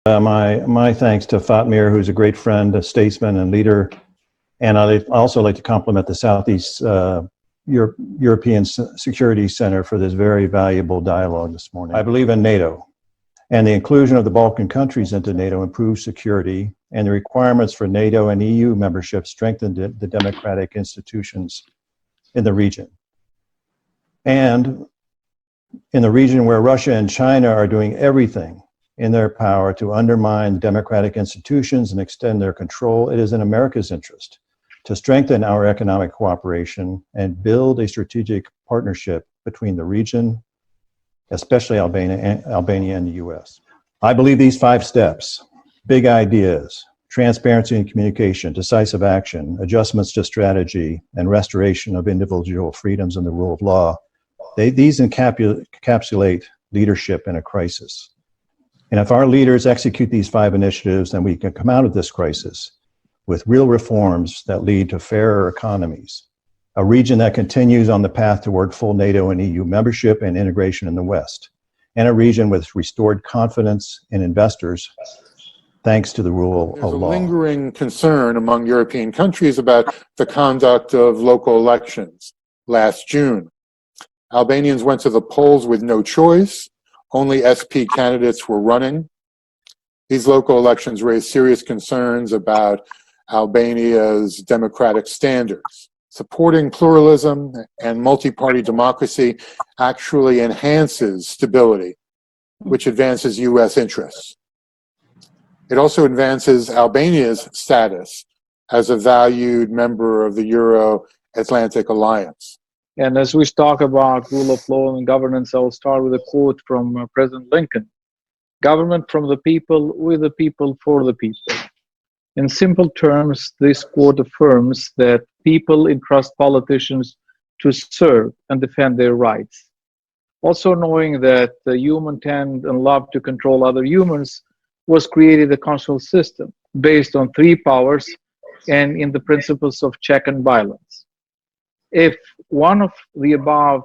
My thanks to Fatmir, who's a great friend, a statesman and leader. And I'd also like to compliment the Southeast European Security Center for this very valuable dialogue this morning. I believe in NATO, and the inclusion of the Balkan countries into NATO improves security, and the requirements for NATO and EU membership strengthen the democratic institutions in the region. And in the region where Russia and China are doing everything in their power to undermine democratic institutions and extend their control, it is in America's interest to strengthen our economic cooperation and build a strategic partnership between the region, especially Albania and the US. I believe these 5 steps, big ideas, transparency and communication, decisive action, adjustments to strategy, and restoration of individual freedoms and the rule of law, these encapsulate leadership in a crisis. And if our leaders execute these 5 initiatives, then we can come out of this crisis with real reforms that lead to fairer economies, a region that continues on the path toward full NATO and EU membership and integration in the West, and a region with restored confidence in investors thanks to the rule of law. There's a lingering concern among European countries about the conduct of local elections last June. Albanians went to the polls with no choice. Only SP candidates were running. These local elections raised serious concerns about Albania's democratic standards. Supporting pluralism and multi-party democracy actually enhances stability, which advances US interests. It also advances Albania's status as a valued member of the Euro-Atlantic Alliance. And as we talk about rule of law and governance, I'll start with a quote from President Lincoln. Government from the people, with the people, for the people. In simple terms, this quote affirms that people entrust politicians to serve and defend their rights. Also knowing that the human tend and love to control other humans was created a constitutional system based on 3 powers and in the principles of check and balance. If one of the above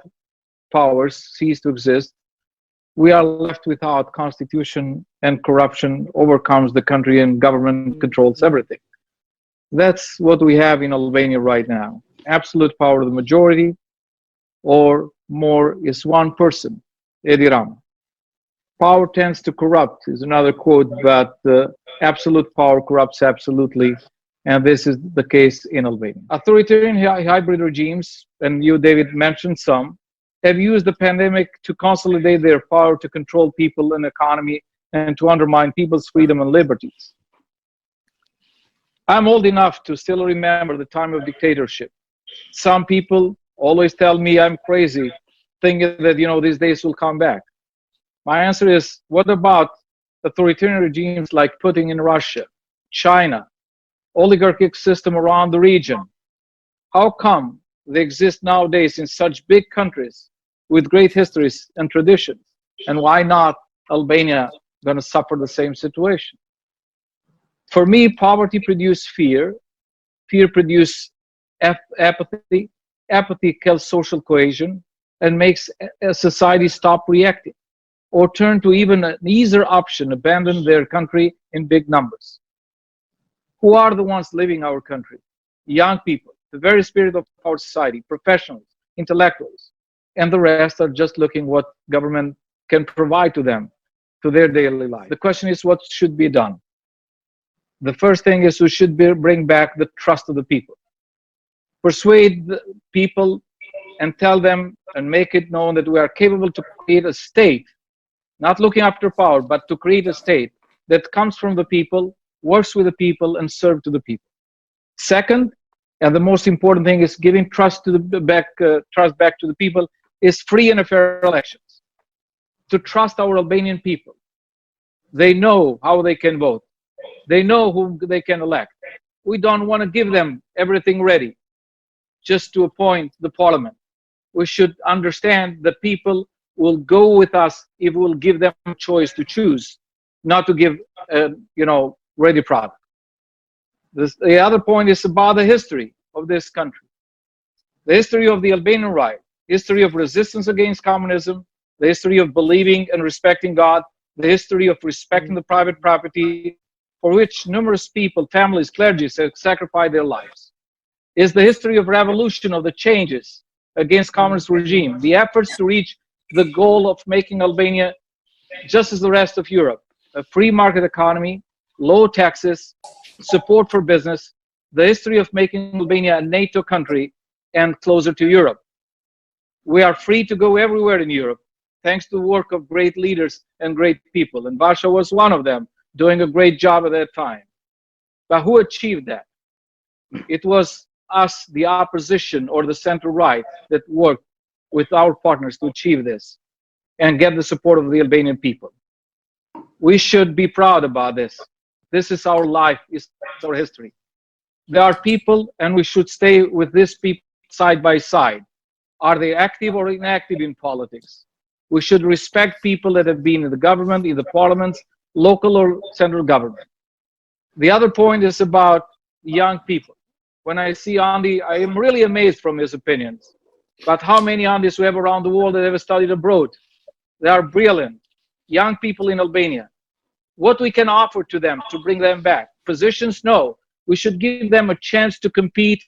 powers cease to exist, we are left without constitution, and corruption overcomes the country and government controls everything. That's what we have in Albania right now. Absolute power of the majority, or more is one person, Edi Rama. Power tends to corrupt is another quote, but absolute power corrupts absolutely, and this is the case in Albania. Authoritarian hybrid regimes, and you, David, mentioned some, have used the pandemic to consolidate their power to control people and economy and to undermine people's freedom and liberties. I'm old enough to still remember the time of dictatorship. Some people always tell me I'm crazy, thinking that, these days will come back. My answer is, what about authoritarian regimes like Putin in Russia, China, oligarchic system around the region? How come they exist nowadays in such big countries with great histories and traditions? And why not Albania going to suffer the same situation? For me, poverty produces fear, fear produces apathy, apathy kills social cohesion and makes a society stop reacting or turn to even an easier option, abandon their country in big numbers. Who are the ones living our country? Young people, the very spirit of our society, professionals, intellectuals, and the rest are just looking what government can provide to them, to their daily life. The question is, what should be done? The first thing is we should bring back the trust of the people. Persuade the people and tell them and make it known that we are capable to create a state, not looking after power, but to create a state that comes from the people, works with the people, and serves to the people. Second, and the most important thing is giving trust back to the people, is free and fair elections. To trust our Albanian people. They know how they can vote. They know who they can elect. We don't want to give them everything ready just to appoint the parliament. We should understand that people will go with us if we'll give them a choice to choose, not to give, ready product. The other point is about the history of this country. The history of the Albanian right, history of resistance against communism, the history of believing and respecting God, the history of respecting the private property for which numerous people, families, clergy sacrificed their lives. Is the history of revolution of the changes against communist regime, the efforts to reach the goal of making Albania, just as the rest of Europe, a free market economy, low taxes, support for business, the history of making Albania a NATO country and closer to Europe. We are free to go everywhere in Europe, thanks to the work of great leaders and great people. And Vasha was one of them, doing a great job at that time. But who achieved that? It was us, the opposition or the center-right, that worked with our partners to achieve this and get the support of the Albanian people. We should be proud about this. This is our life, it's our history. There are people, and we should stay with these people side by side. Are they active or inactive in politics? We should respect people that have been in the government, in the parliaments, local or central government. The other point is about young people. When I see Andy, I am really amazed from his opinions. But how many Andis we have around the world that have studied abroad? They are brilliant. Young people in Albania. What we can offer to them to bring them back? Positions? No. We should give them a chance to compete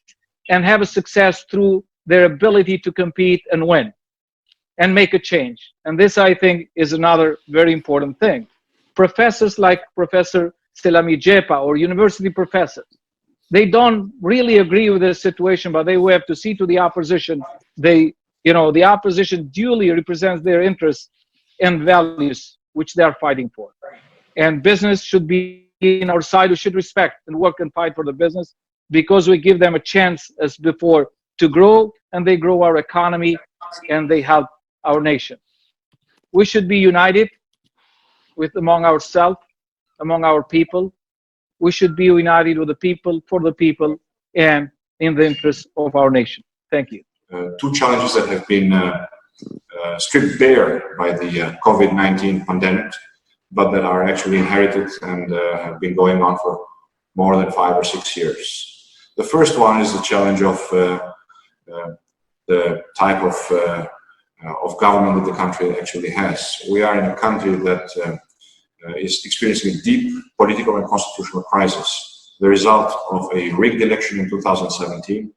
and have a success through their ability to compete and win and make a change. And this, I think, is another very important thing. Professors like Professor Selami Jepa or university professors, they don't really agree with this situation, but they have to see to the opposition. The opposition duly represents their interests and values, which they are fighting for. And business should be in our side. We should respect and work and fight for the business because we give them a chance as before to grow, and they grow our economy and they help our nation. We should be united among ourselves, among our people. We should be united with the people, for the people, and in the interest of our nation. Thank you. Two challenges that have been stripped bare by the COVID-19 pandemic, but that are actually inherited and have been going on for more than 5 or 6 years. The first one is the challenge of the type of government that the country actually has. We are in a country that is experiencing a deep political and constitutional crisis, the result of a rigged election in 2017,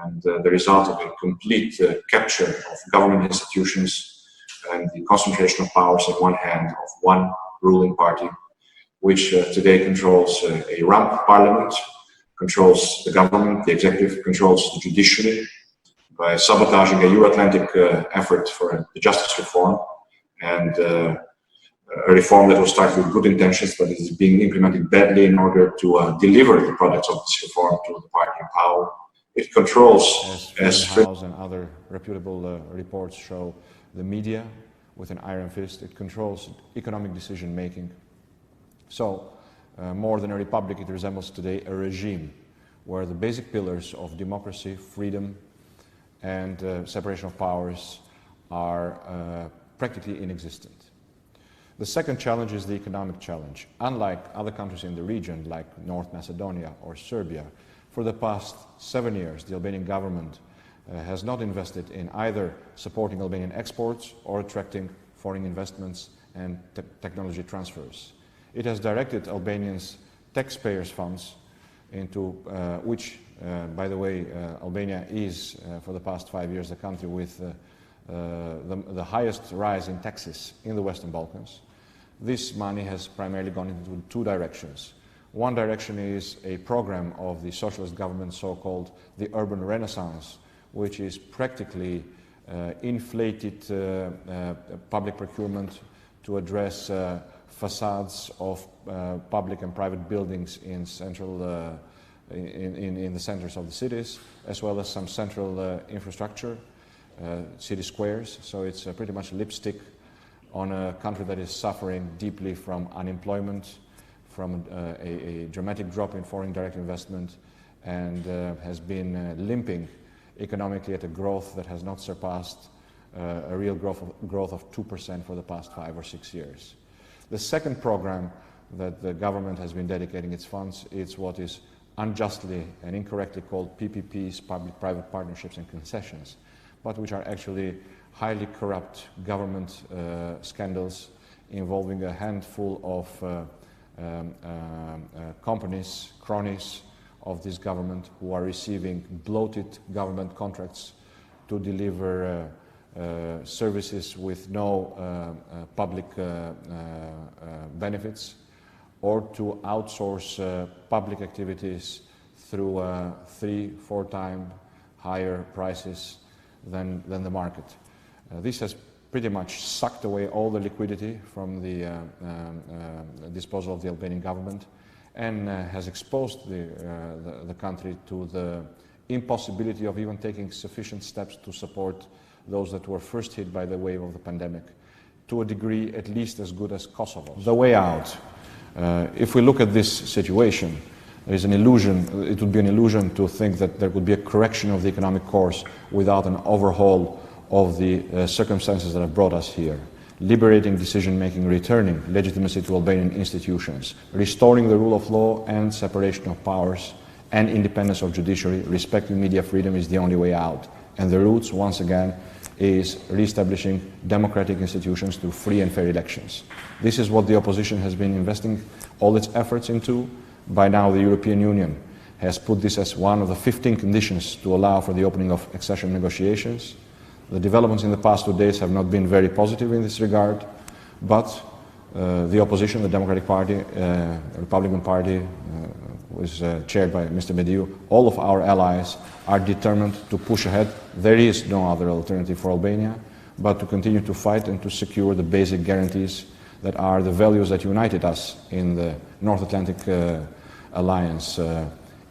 and the result of a complete capture of government institutions and the concentration of powers in one hand of one ruling party, which today controls a rump parliament, controls the government, the executive, controls the judiciary by sabotaging a Euro-Atlantic effort for the justice reform, and a reform that was started with good intentions but is being implemented badly in order to deliver the products of this reform to the party in power. It controls, as House and other reputable reports show, the media with an iron fist. It controls economic decision making. So, more than a republic, it resembles today a regime where the basic pillars of democracy, freedom, and separation of powers are practically inexistent. The second challenge is the economic challenge. Unlike other countries in the region, like North Macedonia or Serbia, for the past 7 years, the Albanian government has not invested in either supporting Albanian exports or attracting foreign investments and technology transfers. It has directed Albanians' taxpayers' funds into which, by the way, Albania is, for the past 5 years, the country with the highest rise in taxes in the Western Balkans. This money has primarily gone into two directions. One direction is a program of the socialist government, so-called the Urban Renaissance, which is practically inflated public procurement to address facades of public and private buildings in central in the centers of the cities, as well as some central infrastructure, city squares. So it's pretty much lipstick on a country that is suffering deeply from unemployment, from a dramatic drop in foreign direct investment, and has been limping economically at a growth that has not surpassed a real growth of 2% for the past 5 or 6 years. The second program that the government has been dedicating its funds is what is unjustly and incorrectly called PPPs, public-private partnerships and concessions, but which are actually highly corrupt government scandals involving a handful of companies, cronies of this government, who are receiving bloated government contracts to deliver services with no public benefits, or to outsource public activities through 3-4 times higher prices than the market. This has pretty much sucked away all the liquidity from the disposal of the Albanian government, and has exposed the country to the impossibility of even taking sufficient steps to support those that were first hit by the wave of the pandemic, to a degree at least as good as Kosovo. The way out, if we look at this situation, there is an illusion, it would be an illusion to think that there could be a correction of the economic course without an overhaul of the circumstances that have brought us here. Liberating decision-making, returning legitimacy to Albanian institutions, restoring the rule of law and separation of powers and independence of judiciary, respecting media freedom is the only way out. And the roots, once again, is re-establishing democratic institutions through free and fair elections. This is what the opposition has been investing all its efforts into. By now, the European Union has put this as one of the 15 conditions to allow for the opening of accession negotiations. The developments in the past 2 days have not been very positive in this regard, but the opposition, the Democratic Party, Republican Party, was chaired by Mr. Mediu, all of our allies are determined to push ahead. There is no other alternative for Albania, but to continue to fight and to secure the basic guarantees that are the values that united us in the North Atlantic Alliance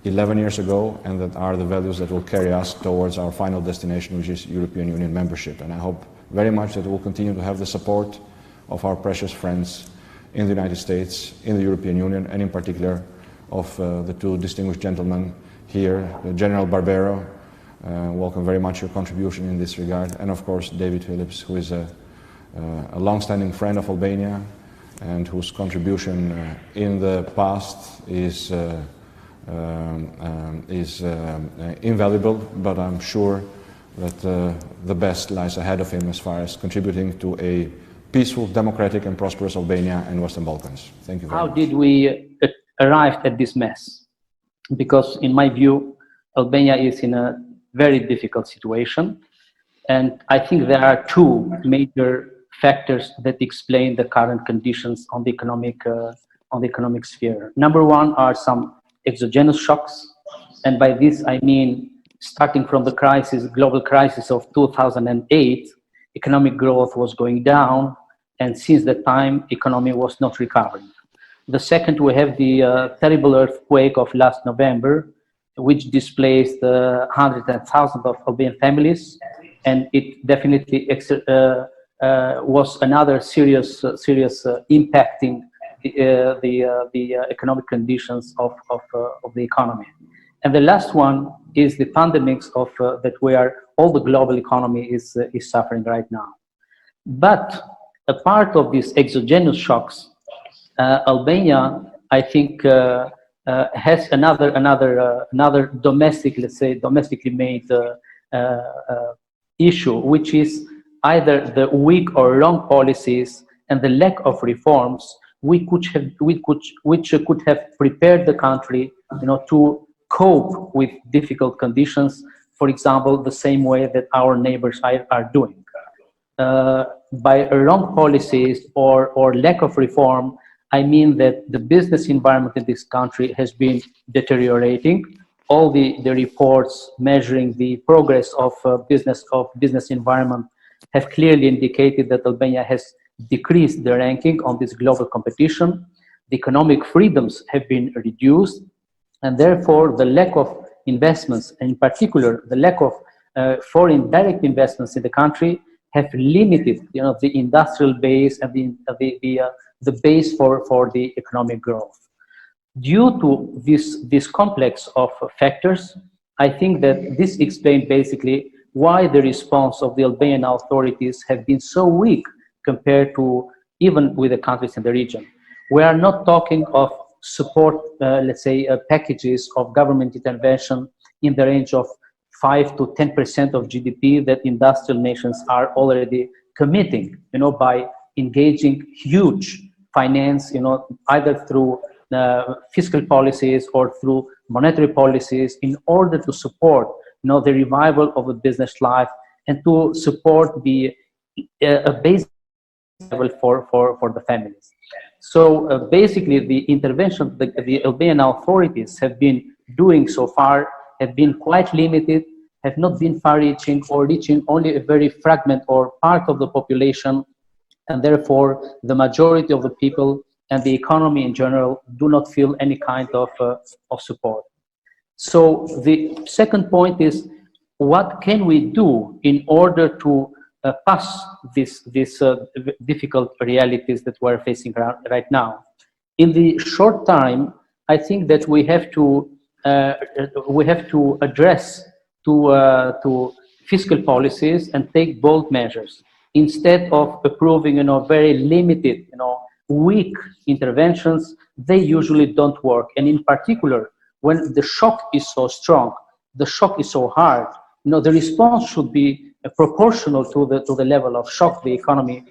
11 years ago, and that are the values that will carry us towards our final destination, which is European Union membership. And I hope very much that we'll continue to have the support of our precious friends in the United States, in the European Union, and in particular of the two distinguished gentlemen here, General Barbero. Welcome very much your contribution in this regard, and of course David Phillips, who is a long-standing friend of Albania and whose contribution in the past is invaluable, but I'm sure that the best lies ahead of him as far as contributing to a peaceful, democratic and prosperous Albania and Western Balkans. Thank you very much. How did we arrive at this mess? Because in my view, Albania is in a very difficult situation, and I think there are two major factors that explain the current conditions on the economic sphere. Number one are some exogenous shocks, and by this I mean starting from the global crisis of 2008, economic growth was going down, and since that time, economy was not recovering. The second, we have the terrible earthquake of last November, which displaced hundreds and thousands of Albanian families, and it definitely was another serious impacting the economic conditions of the economy. And the last one is the pandemics of that where all the global economy is suffering right now. But a part of these exogenous shocks, Albania, I think, has another domestic, let's say, domestically made issue, which is either the weak or wrong policies and the lack of reforms which could have prepared the country, to cope with difficult conditions. For example, the same way that our neighbors are doing. By wrong policies or lack of reform, I mean that the business environment in this country has been deteriorating. All the reports measuring the progress of business environment have clearly indicated that Albania has decreased the ranking on this global competition. The economic freedoms have been reduced, and therefore the lack of investments, and in particular the lack of foreign direct investments in the country, have limited, the industrial base and the base for the economic growth. Due to this complex of factors, I think that this explains basically why the response of the Albanian authorities have been so weak compared to even with the countries in the region. We are not talking of support, let's say, packages of government intervention in the range of 5 to 10% of GDP that industrial nations are already committing, by engaging huge finance, either through fiscal policies or through monetary policies in order to support, the revival of the business life and to support a basic level for the families. So basically the intervention the Albanian authorities have been doing so far have been quite limited, have not been far-reaching or reaching only a very fragment or part of the population, and therefore the majority of the people and the economy in general do not feel any kind of support. So the second point is, what can we do in order to pass these difficult realities that we're facing right now? In the short time, I think that we have to address to fiscal policies and take bold measures instead of approving, very limited, weak interventions. They usually don't work, and in particular, when the shock is so strong, the shock is so hard, the response should be proportional to the level of shock the economy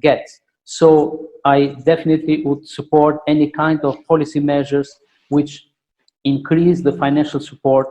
gets. So I definitely would support any kind of policy measures which increase the financial support,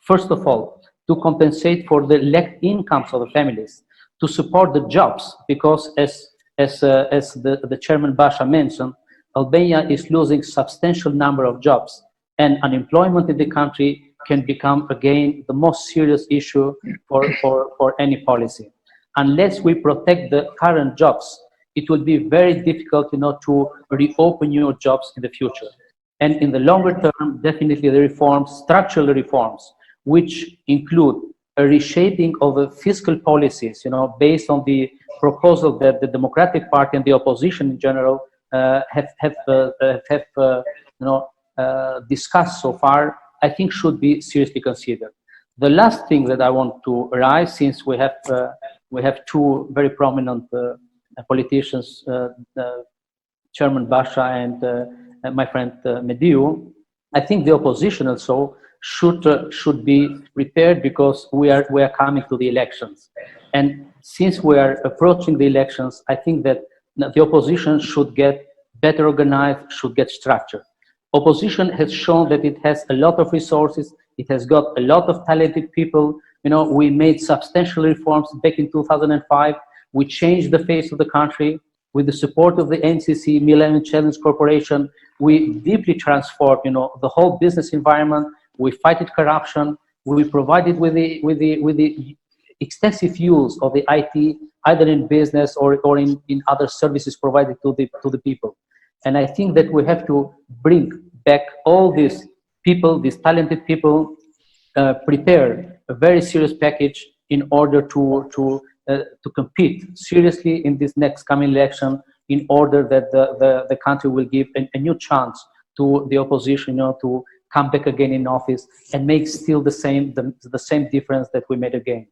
first of all, to compensate for the lack incomes of the families, to support the jobs, because as the Chairman Basha mentioned, Albania is losing substantial number of jobs, and unemployment in the country can become again the most serious issue for any policy. Unless we protect the current jobs, it will be very difficult, to reopen new jobs in the future. And in the longer term, definitely the reforms, structural reforms, which include a reshaping of the fiscal policies, based on the proposal that the Democratic Party and the opposition in general have discussed so far, I think should be seriously considered. The last thing that I want to raise, since we have two very prominent politicians, Chairman Basha and my friend Mediu, I think the opposition also should be prepared, because we are coming to the elections, and since we are approaching the elections, I think that the opposition should get better organized, should get structured. Opposition has shown that it has a lot of resources, it has got a lot of talented people. We made substantial reforms back in 2005. We changed the face of the country with the support of the NCC, Millennium Challenge Corporation. We deeply transformed, the whole business environment. We fighted corruption. We provided with the extensive use of the IT, either in business or in other services provided to the people. And I think that we have to bring back all these people, these talented people, prepare a very serious package in order to compete seriously in this next coming election, in order that the country will give a new chance to the opposition, to come back again in office and make still the same difference that we made again.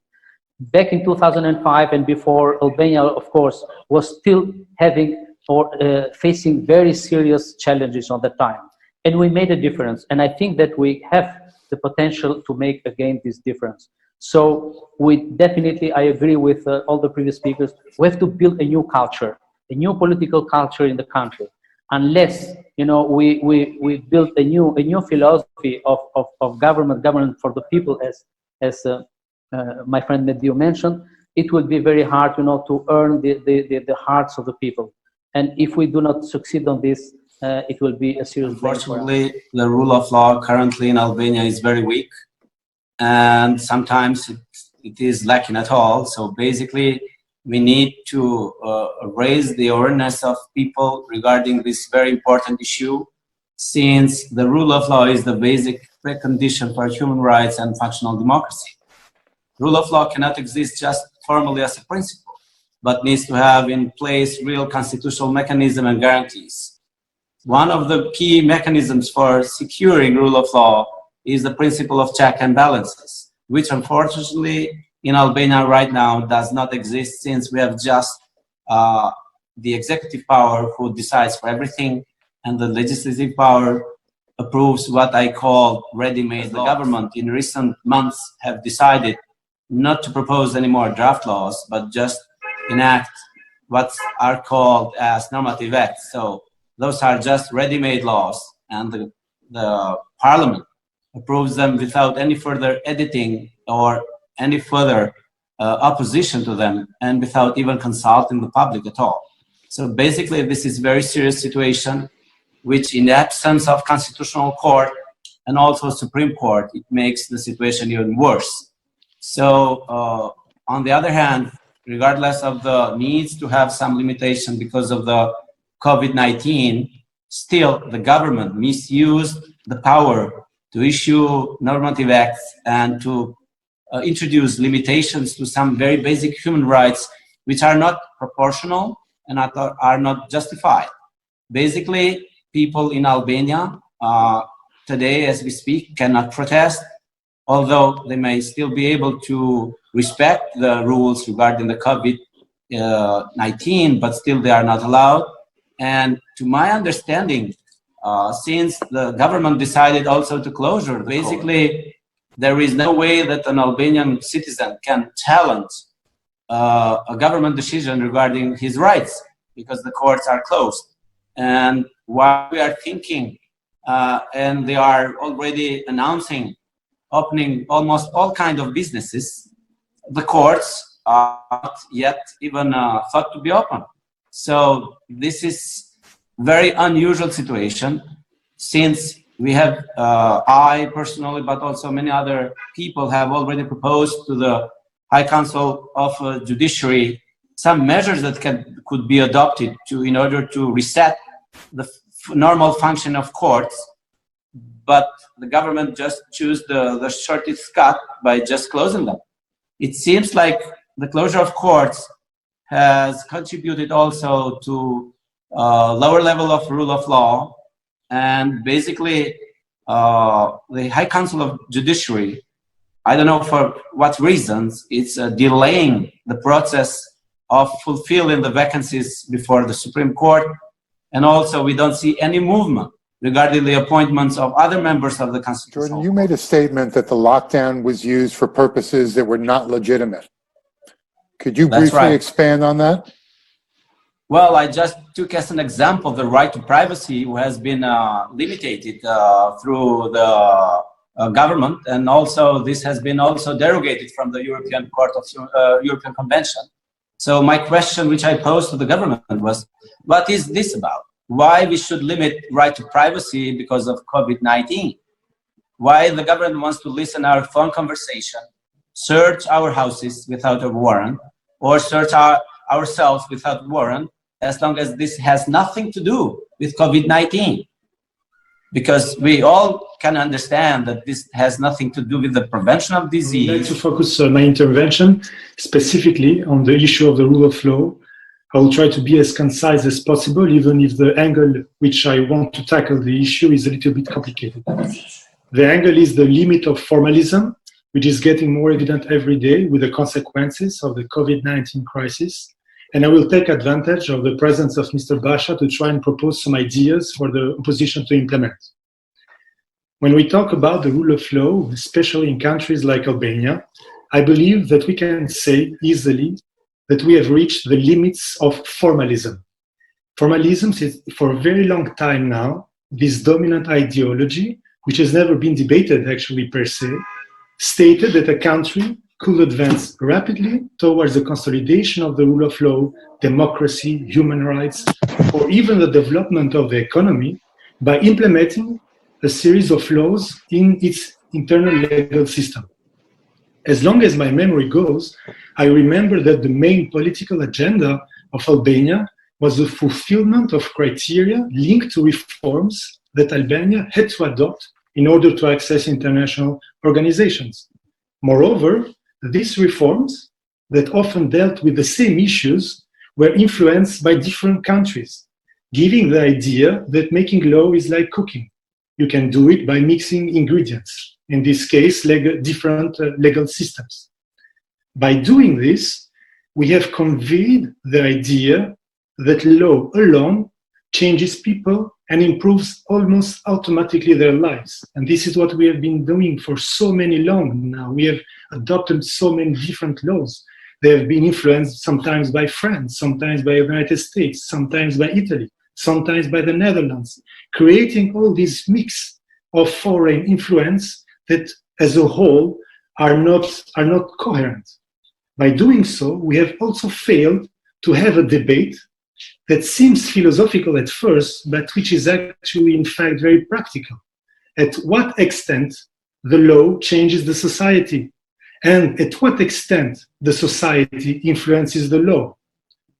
Back in 2005 and before, Albania, of course, was still having or facing very serious challenges on that time. And we made a difference. And I think that we have the potential to make again this difference. So I agree with all the previous speakers, we have to build a new culture, a new political culture in the country. Unless, we build a new philosophy of government for the people, as my friend Mediu mentioned, it will be very hard, to earn the hearts of the people. And if we do not succeed on this, it will be a serious blame. Unfortunately, the rule of law currently in Albania is very weak, and sometimes it is lacking at all. So basically, we need to raise the awareness of people regarding this very important issue, since the rule of law is the basic precondition for human rights and functional democracy. Rule of law cannot exist just formally as a principle, but needs to have in place real constitutional mechanism and guarantees. One of the key mechanisms for securing rule of law is the principle of check and balances, which unfortunately in Albania right now does not exist, since we have just the executive power who decides for everything, and the legislative power approves what I call ready-made laws. The government in recent months have decided not to propose any more draft laws, but just enact what are called as normative acts. So those are just ready-made laws, and the parliament approves them without any further editing or any further opposition to them, and without even consulting the public at all. So basically, this is a very serious situation, which in the absence of constitutional court and also Supreme Court, it makes the situation even worse. So on the other hand, regardless of the needs to have some limitation because of the COVID-19, still the government misused the power to issue normative acts and to introduce limitations to some very basic human rights, which are not proportional and are not justified. Basically, people in Albania today, as we speak, cannot protest, although they may still be able to respect the rules regarding the COVID-19, but still they are not allowed. And to my understanding, since the government decided also to closure, basically there is no way that an Albanian citizen can challenge a government decision regarding his rights, because the courts are closed. And while we are thinking, and they are already announcing opening almost all kinds of businesses, the courts are not yet even thought to be open. So this is very unusual situation, since we have, I personally, but also many other people have already proposed to the High Council of Judiciary some measures that could be adopted in order to reset the normal function of courts, but the government just chose the shortest cut by just closing them. It seems like the closure of courts has contributed also to lower level of rule of law, and basically the High Council of Judiciary, I don't know for what reasons, it's delaying the process of fulfilling the vacancies before the Supreme Court. And also we don't see any movement regarding the appointments of other members of the Constitutional Jordan, you made a statement that the lockdown was used for purposes that were not legitimate. Could you briefly expand on that? Well, I just took as an example the right to privacy, who has been limited through the government, and also this has been also derogated from the European Court of European Convention. So my question, which I posed to the government, was, what is this about? Why we should limit right to privacy because of COVID-19? Why the government wants to listen our phone conversation, search our houses without a warrant, or search ourselves without warrant, as long as this has nothing to do with COVID-19? Because we all can understand that this has nothing to do with the prevention of disease. I'd like to focus my intervention specifically on the issue of the rule of law. I will try to be as concise as possible, even if the angle which I want to tackle the issue is a little bit complicated. The angle is the limit of formalism, which is getting more evident every day with the consequences of the COVID-19 crisis. And I will take advantage of the presence of Mr. Basha to try and propose some ideas for the opposition to implement. When we talk about the rule of law, especially in countries like Albania, I believe that we can say easily that we have reached the limits of formalism. Formalism is, for a very long time now, this dominant ideology, which has never been debated actually per se, stated that a country could advance rapidly towards the consolidation of the rule of law, democracy, human rights, or even the development of the economy by implementing a series of laws in its internal legal system. As long as my memory goes, I remember that the main political agenda of Albania was the fulfillment of criteria linked to reforms that Albania had to adopt in order to access international organizations. Moreover, these reforms that often dealt with the same issues were influenced by different countries, giving the idea that making law is like cooking. You can do it by mixing ingredients, in this case, different legal systems. By doing this, we have conveyed the idea that law alone changes people and improves almost automatically their lives. And this is what we have been doing for so many long now. We have adopted so many different laws They have been influenced sometimes by France, sometimes by the United States, sometimes by Italy, sometimes by the Netherlands, creating all this mix of foreign influence that as a whole are not coherent. By doing so, we have also failed to have a debate that seems philosophical at first, but which is actually in fact very practical. At what extent the law changes the society, and at what extent the society influences the law.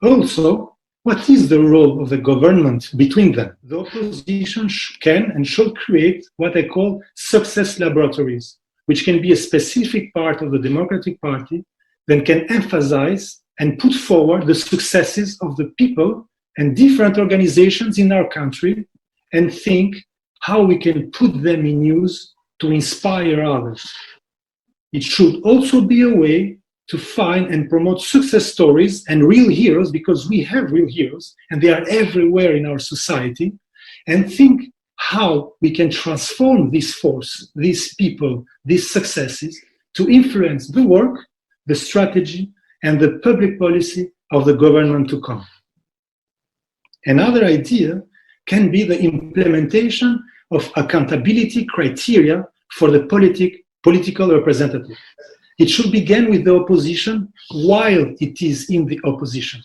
Also, what is the role of the government between them? The opposition can and should create what I call success laboratories, which can be a specific part of the Democratic Party that can emphasize and put forward the successes of the people and different organizations in our country and think how we can put them in use to inspire others. It should also be a way to find and promote success stories and real heroes, because we have real heroes and they are everywhere in our society, and think how we can transform this force, these people, these successes to influence the work, the strategy, and the public policy of the government to come. Another idea can be the implementation of accountability criteria for the political representative. It should begin with the opposition while it is in the opposition.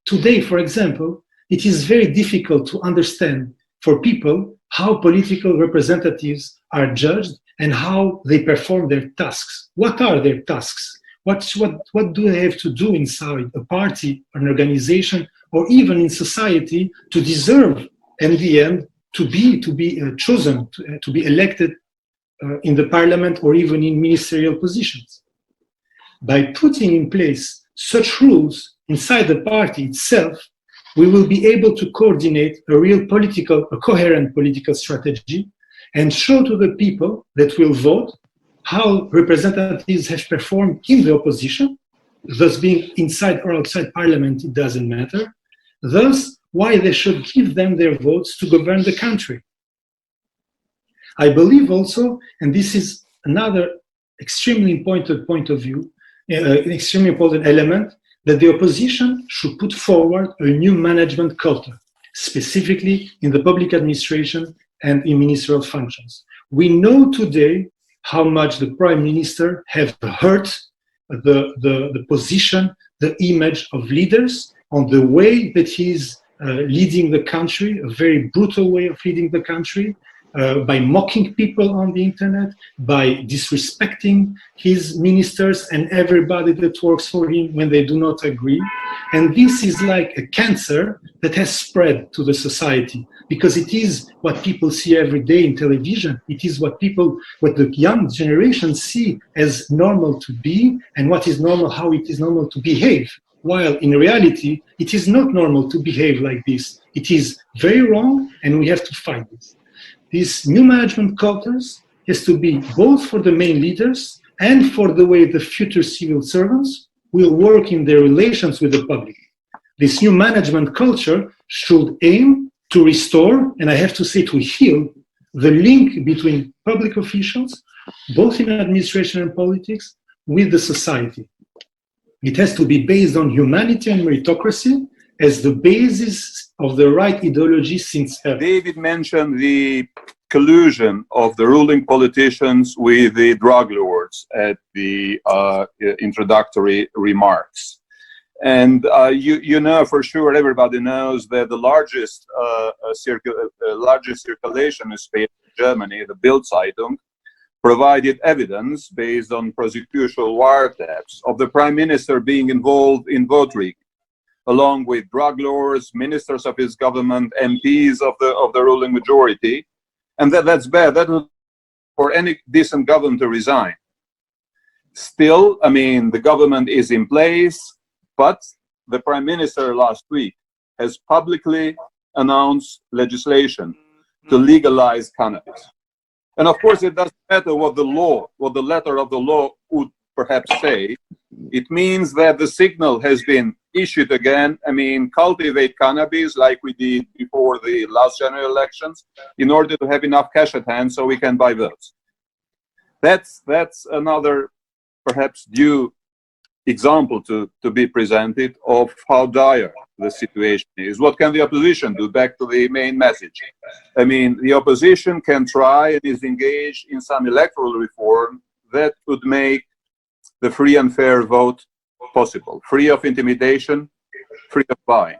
Today, for example, it is very difficult to understand for people how political representatives are judged and how they perform their tasks. What are their tasks? What do they have to do inside a party, an organization, or even in society to deserve, in the end, to be chosen, to be elected in the parliament or even in ministerial positions? By putting in place such rules inside the party itself, we will be able to coordinate a coherent political strategy and show to the people that will vote how representatives have performed in the opposition, thus being inside or outside parliament, it doesn't matter, thus why they should give them their votes to govern the country. I believe also, and this is another extremely important point of view, an extremely important element, that the opposition should put forward a new management culture, specifically in the public administration and in ministerial functions. We know today how much the Prime Minister have hurt the position, the image of leaders, on the way that he's leading the country, a very brutal way of leading the country, by mocking people on the internet, by disrespecting his ministers and everybody that works for him when they do not agree. And this is like a cancer that has spread to the society, because it is what people see every day in television. It is what the young generation see as normal to be, and what is normal, how it is normal to behave. While in reality, it is not normal to behave like this. It is very wrong, and we have to fight this. These new management cultures has to be both for the main leaders and for the way the future civil servants will work in their relations with the public. This new management culture should aim to restore, and I have to say to heal, the link between public officials, both in administration and politics, with the society. It has to be based on humanity and meritocracy as the basis of the right ideology since ever. David mentioned the collusion of the ruling politicians with the drug lords at the introductory remarks. And you know for sure, everybody knows that the largest circulation newspaper in Germany, the Bild Zeitung, provided evidence based on prosecutorial wiretaps of the Prime Minister being involved in vote rigging, along with drug lords, ministers of his government, MPs of the ruling majority, and that's bad. That would for any decent government to resign. Still, I mean, the government is in place, but the Prime Minister last week has publicly announced legislation to legalize cannabis. And of course, it doesn't matter what the letter of the law would perhaps say. It means that the signal has been issued again. I mean, cultivate cannabis like we did before the last general elections in order to have enough cash at hand so we can buy votes. That's another perhaps due example to be presented of how dire the situation is. What can the opposition do? Back to the main message. I mean, the opposition can try and is engaged in some electoral reform that would make the free and fair vote possible, free of intimidation, free of buying.